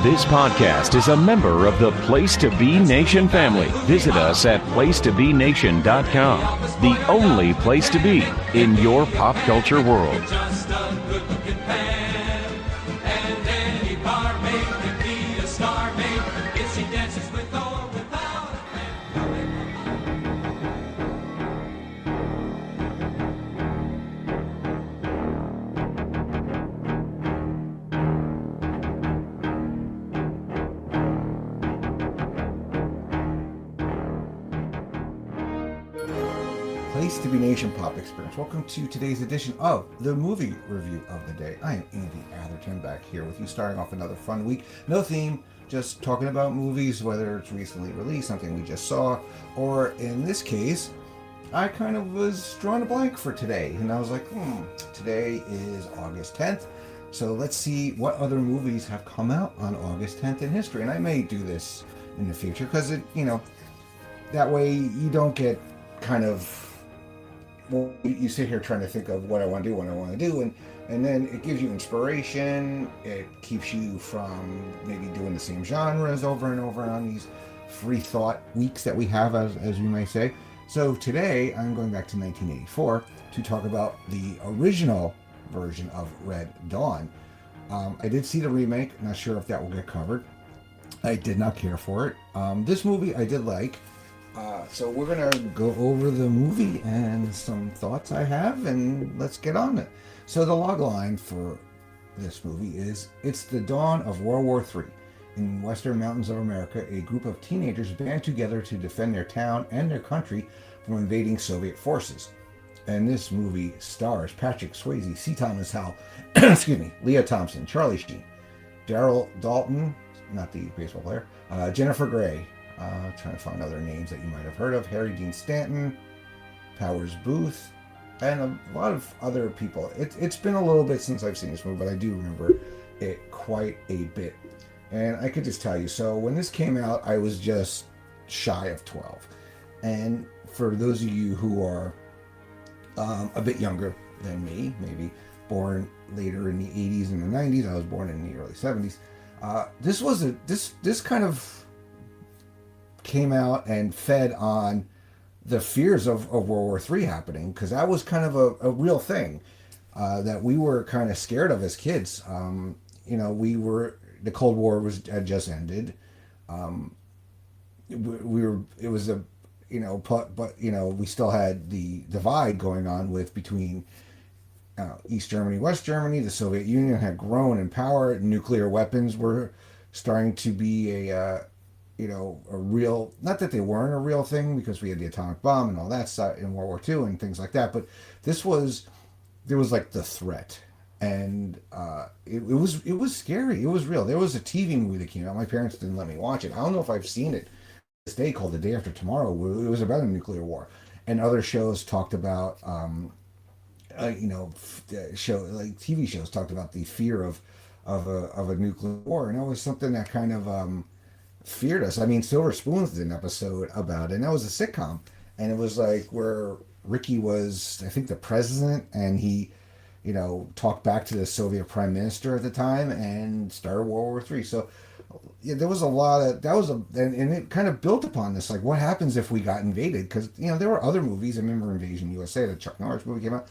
This podcast is a member of the Place to Be Nation family. Visit us at placetobenation.com, the only place to be in your pop culture world. Just a good-looking man, and any barmaid can be a star maid if she dances with or without a Place to Be Nation Pop Experience. Welcome to today's edition of the movie review of the day. I am Andy Atherton back here with you, starting off another fun week. No theme, just talking about movies, whether it's recently released, something we just saw, or in this case, I kind of was drawing a blank for today, and I was like, today is August 10th, so let's see what other movies have come out on August 10th in history. And I may do this in the future because that way you don't get kind of, you sit here trying to think of what I want to do, and then it gives you inspiration. It keeps you from maybe doing the same genres over and over on these free thought weeks that we have, as you may say. So today I'm going back to 1984 to talk about the original version of Red Dawn. I did see the remake, not sure if that will get covered. I did not care for it. This movie I did like. So we're going to go over the movie and some thoughts I have, and let's get on it. So the log line for this movie is, it's the dawn of World War III. In western mountains of America, a group of teenagers band together to defend their town and their country from invading Soviet forces. And this movie stars Patrick Swayze, C. Thomas Howell, Lea Thompson, Charlie Sheen, Daryl Dalton, not the baseball player, Jennifer Grey, trying to find other names that you might have heard of, Harry Dean Stanton, Powers Booth, and a lot of other people. It's been a little bit since I've seen this movie, but I do remember it quite a bit. And I could just tell you, so when this came out, I was just shy of 12. And for those of you who are a bit younger than me, maybe born later in the 80s and the 90s, I was born in the early 70s, this kind of came out and fed on the fears of World War III happening, because that was kind of a real thing that we were kind of scared of as kids. The Cold War had just ended. We still had the divide going on between East Germany, West Germany. The Soviet Union had grown in power. Nuclear weapons were starting to be a real, not that they weren't a real thing, because we had the atomic bomb and all that stuff in World War II and things like that, but there was like the threat, and it was scary. It was real. There was a TV movie that came out. My parents didn't let me watch it. I don't know if I've seen it this day, called The Day After Tomorrow. It was about a nuclear war, and other shows talked about TV shows talked about the fear of a nuclear war, and that was something that kind of feared us. I mean, Silver Spoons did an episode about it, and that was a sitcom, and it was like where Ricky was, I think, the president, and he, talked back to the Soviet prime minister at the time and started World War III. So yeah, there was a lot of, and it kind of built upon this, like, what happens if we got invaded? Because, there were other movies. I remember Invasion USA, the Chuck Norris movie came out,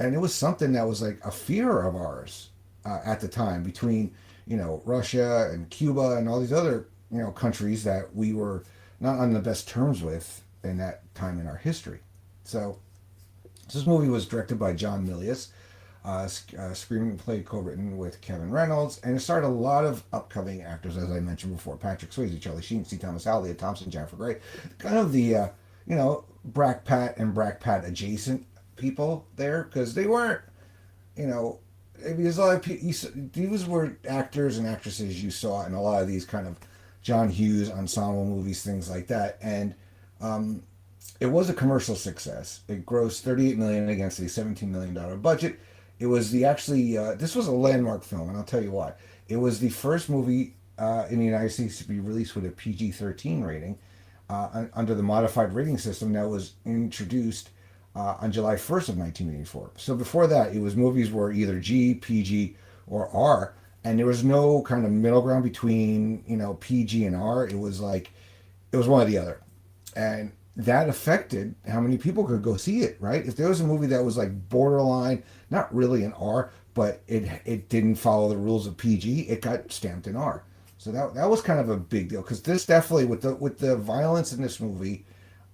and it was something that was like a fear of ours at the time, between, Russia and Cuba and all these other countries that we were not on the best terms with in that time in our history. So this movie was directed by John Milius, screenplay co-written with Kevin Reynolds, and it starred a lot of upcoming actors, as I mentioned before: Patrick Swayze, Charlie Sheen, C. Thomas Howell, Lea Thompson, Jennifer Grey, kind of the Brak Pat and Brak Pat adjacent people there, because they weren't, there's a lot of people, these were actors and actresses you saw in a lot of these kind of John Hughes ensemble movies, things like that. And it was a commercial success. It grossed $38 million against a $17 million budget. It was this was a landmark film, and I'll tell you why. It was the first movie in the United States to be released with a PG-13 rating under the modified rating system that was introduced on July 1st of 1984. So before that, it was movies were either G, PG, or R, and there was no kind of middle ground between PG and R. It was like it was one or the other, and that affected how many people could go see it. Right? If there was a movie that was like borderline, not really an R, but it didn't follow the rules of PG, it got stamped in R. So that was kind of a big deal because this definitely with the violence in this movie,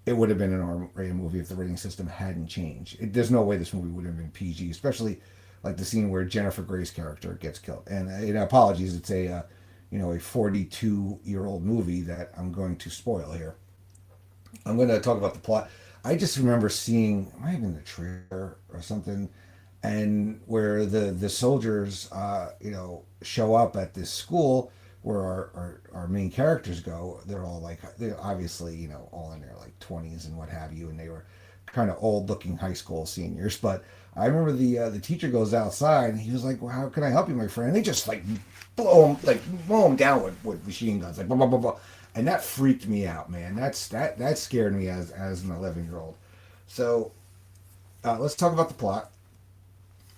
it would have been an R-rated movie if the rating system hadn't changed. There's no way this movie would have been PG, especially like the scene where Jennifer Grey's character gets killed. And apologies, it's a 42-year-old movie that I'm going to spoil here. I'm going to talk about the plot. I just remember seeing, it might have been the trailer or something, and where the soldiers, show up at this school where our main characters go. They're all like, they're obviously, all in their like 20s and what have you, and they were kind of old looking high school seniors. But I remember the teacher goes outside and he was like, well, how can I help you, my friend? And they just like mow him down with machine guns, like blah blah blah blah. And that freaked me out, man. That scared me as an 11-year-old. So let's talk about the plot,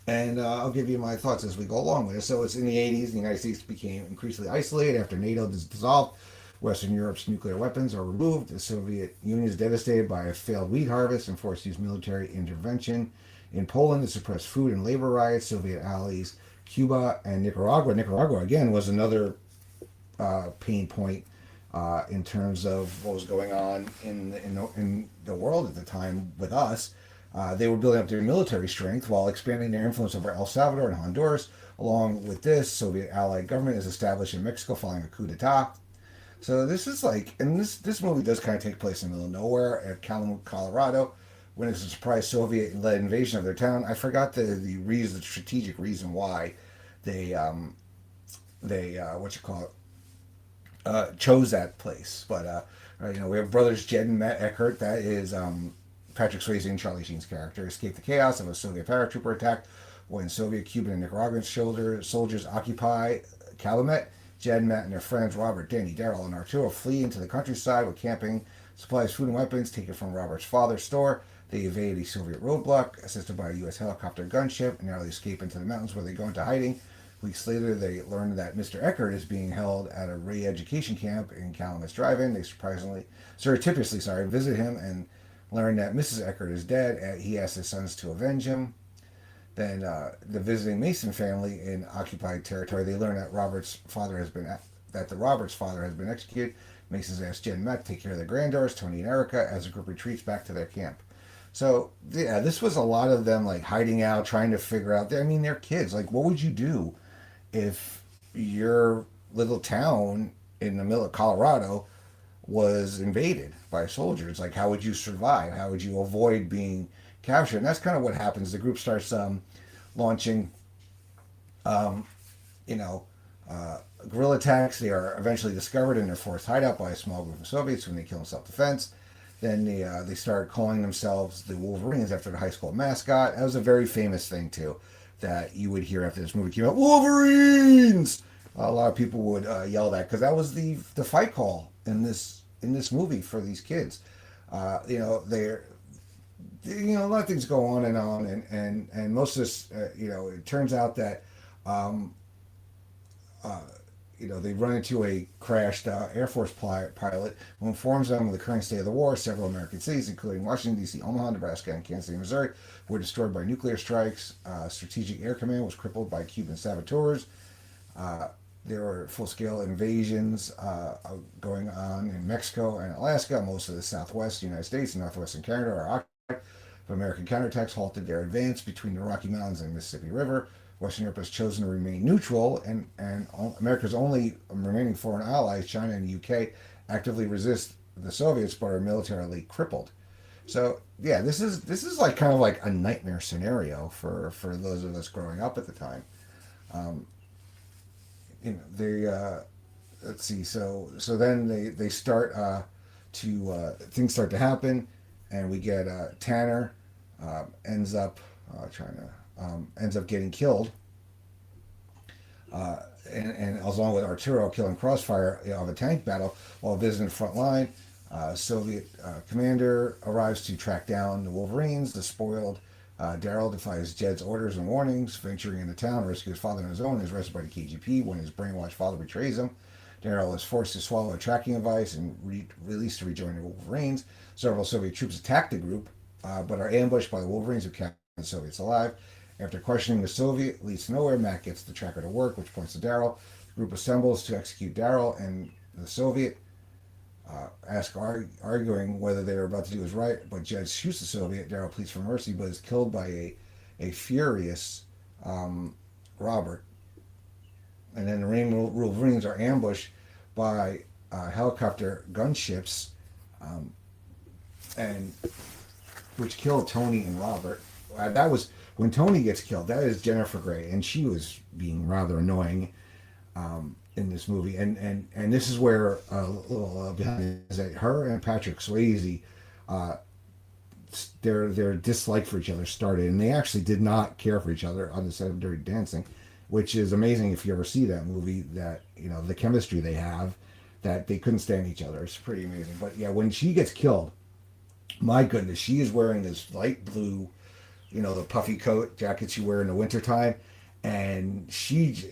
and I'll give you my thoughts as we go along with it. So it's in the 80s. The United States became increasingly isolated after NATO is dissolved. Western Europe's nuclear weapons are removed. The Soviet Union is devastated by a failed wheat harvest and forced to use military intervention in Poland to suppress food and labor riots. Soviet allies, Cuba and Nicaragua. Nicaragua, again, was another pain point in terms of what was going on in the world at the time with us. They were building up their military strength while expanding their influence over El Salvador and Honduras. Along with this, Soviet allied government is established in Mexico following a coup d'etat. So this is like, and this movie does kind of take place in the middle of nowhere at Colorado, when it's a surprise Soviet-led invasion of their town. I forgot the strategic reason why they what you call it, chose that place. But we have brothers Jed and Matt Eckert. That is Patrick Swayze and Charlie Sheen's character escape the chaos of a Soviet paratrooper attack when Soviet, Cuban, and Nicaraguan soldiers occupy Calumet. Jed, Matt, and their friends Robert, Danny, Daryl, and Arturo flee into the countryside with camping supplies, food, and weapons taken from Robert's father's store. They evade a Soviet roadblock, assisted by a U.S. helicopter gunship, and narrowly escape into the mountains where they go into hiding. Weeks later, they learn that Mr. Eckert is being held at a re-education camp in Calumet's Drive-In. They surreptitiously visit him and learn that Mrs. Eckert is dead, and he asks his sons to avenge him. Then the visiting Mason family in occupied territory, they learn that the Roberts father has been executed. Mason's asked Jen and Matt to take care of their granddaughters, Tony and Erica, as the group retreats back to their camp. So yeah, this was a lot of them like hiding out, trying to figure out. I mean, they're kids. Like, what would you do if your little town in the middle of Colorado was invaded by soldiers? Like, how would you survive? How would you avoid being captured? And that's kind of what happens. The group starts launching, guerrilla attacks. They are eventually discovered in their forced hideout by a small group of Soviets when they kill in self-defense. Then they started calling themselves the Wolverines after the high school mascot. That was a very famous thing too, that you would hear after this movie came out. Wolverines! A lot of people would yell that because that was the fight call in this movie for these kids. They're a lot of things go on, and most of this, it turns out that they run into a crashed Air Force pilot who informs them of the current state of the war. Several American cities, including Washington, D.C., Omaha, Nebraska, and Kansas City, Missouri, were destroyed by nuclear strikes. Strategic Air Command was crippled by Cuban saboteurs. There were full-scale invasions going on in Mexico and Alaska. Most of the southwest United States and northwestern Canada are occupied. American counterattacks halted their advance between the Rocky Mountains and Mississippi River. Western Europe has chosen to remain neutral, and America's only remaining foreign allies, China and the UK, actively resist the Soviets but are militarily crippled. So yeah, this is like kind of like a nightmare scenario for those of us growing up at the time. Let's see. So then they start things start to happen, and we get Tanner ends up getting killed, and along with Arturo killing Crossfire of a tank battle while visiting the front line. Soviet commander arrives to track down the Wolverines. The spoiled Daryl defies Jed's orders and warnings, venturing into town, rescues his father on his own, and is arrested by the KGP when his brainwashed father betrays him. Daryl is forced to swallow a tracking device and released to rejoin the Wolverines. Several Soviet troops attack the group, but are ambushed by the Wolverines who capture the Soviets alive. After questioning the Soviet leads to nowhere, Matt gets the tracker to work, which points to Daryl. The group assembles to execute Daryl, and the Soviet arguing whether they were about to do is right, but Jed shoots the Soviet. Daryl pleads for mercy, but is killed by a furious Robert. And then the Wolverines are ambushed by helicopter gunships, and which killed Tony and Robert. That was when Tony gets killed. That is Jennifer Grey, and she was being rather annoying in this movie. And this is where a little behind is that her and Patrick Swayze, their dislike for each other started, and they actually did not care for each other on the set of Dirty Dancing, which is amazing if you ever see that movie. That the chemistry they have, that they couldn't stand each other. It's pretty amazing. But yeah, when she gets killed, my goodness, she is wearing this light blue, the puffy coat jacket you wear in the wintertime, and she's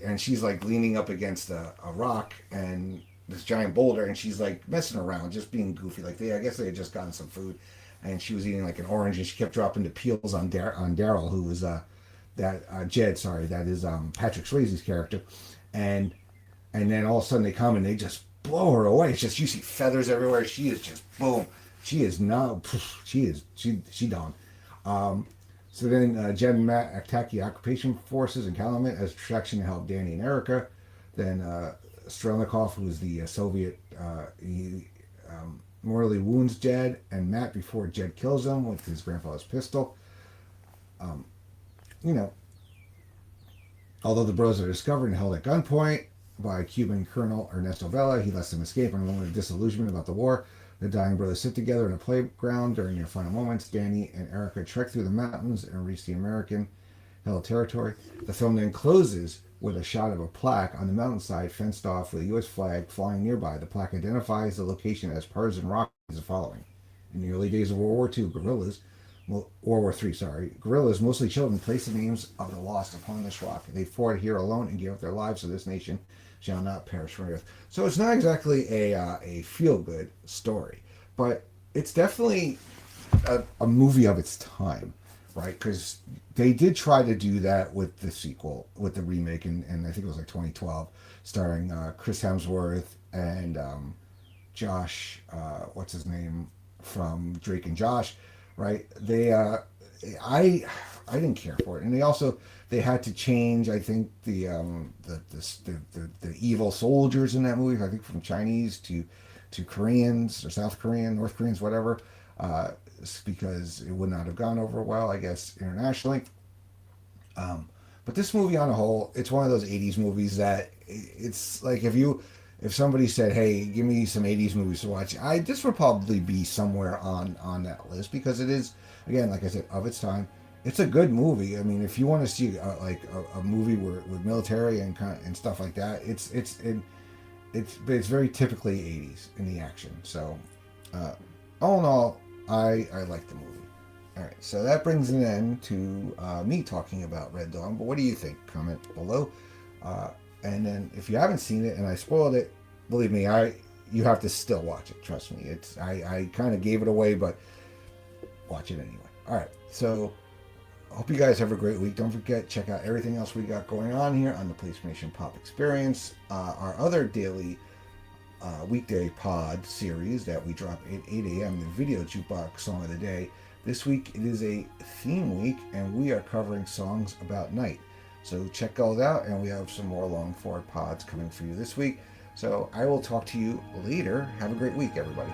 like leaning up against a rock and this giant boulder, and she's like messing around, just being goofy. Like I guess they had just gotten some food, and she was eating like an orange, and she kept dropping the peels on Daryl, who was Jed. Sorry, that is Patrick Swayze's character, and then all of a sudden they come and they just blow her away. It's just you see feathers everywhere. She is just boom. She is not. She done. So then Jed and Matt attack the occupation forces in Calumet as distraction to help Danny and Erica. Then Strelnikov, who is the Soviet, he mortally wounds Jed and Matt before Jed kills him with his grandfather's pistol. Although the bros are discovered and held at gunpoint by Cuban Colonel Ernesto Vela, he lets them escape in a moment of disillusionment about the war. The dying brothers sit together in a playground during their final moments. Danny and Erica trek through the mountains and reach the American-held territory. The film then closes with a shot of a plaque on the mountainside fenced off with a U.S. flag flying nearby. The plaque identifies the location as Partisan Rock is the following. In the early days of World War II, World War III, guerrillas, mostly children, placed the names of the lost upon this rock. They fought here alone and gave up their lives so this nation shall not perish from earth. So it's not exactly a feel-good story, but it's definitely a movie of its time, right? Because they did try to do that with the sequel, with the remake, and I think it was like 2012, starring Chris Hemsworth and Josh, what's his name, from Drake and Josh, right? I didn't care for it, and they had to change, I think, the evil soldiers in that movie, I think from Chinese to Koreans or South Korean, North Koreans, whatever, because it would not have gone over well, I guess, internationally. But this movie on a whole, it's one of those 80s movies that it's like if somebody said, hey, give me some 80s movies to watch, this would probably be somewhere on that list, because it is, again, like I said, of its time. It's a good movie. I mean, if you want to see a movie with military and stuff like that, it's very typically 80s in the action. So, all in all, I like the movie. All right, so that brings an end to me talking about Red Dawn. But what do you think? Comment below. And then if you haven't seen it and I spoiled it, believe me, you have to still watch it. Trust me. I kind of gave it away, but watch it anyway. All right, so I hope you guys have a great week. Don't forget, check out everything else we got going on here on the PlayStation Pop Experience. Our other daily weekday pod series that we drop at 8 a.m., the Video Jukebox Song of the Day. This week it is a theme week, and we are covering songs about night. So check all that out, and we have some more long forward pods coming for you this week. So I will talk to you later. Have a great week, everybody.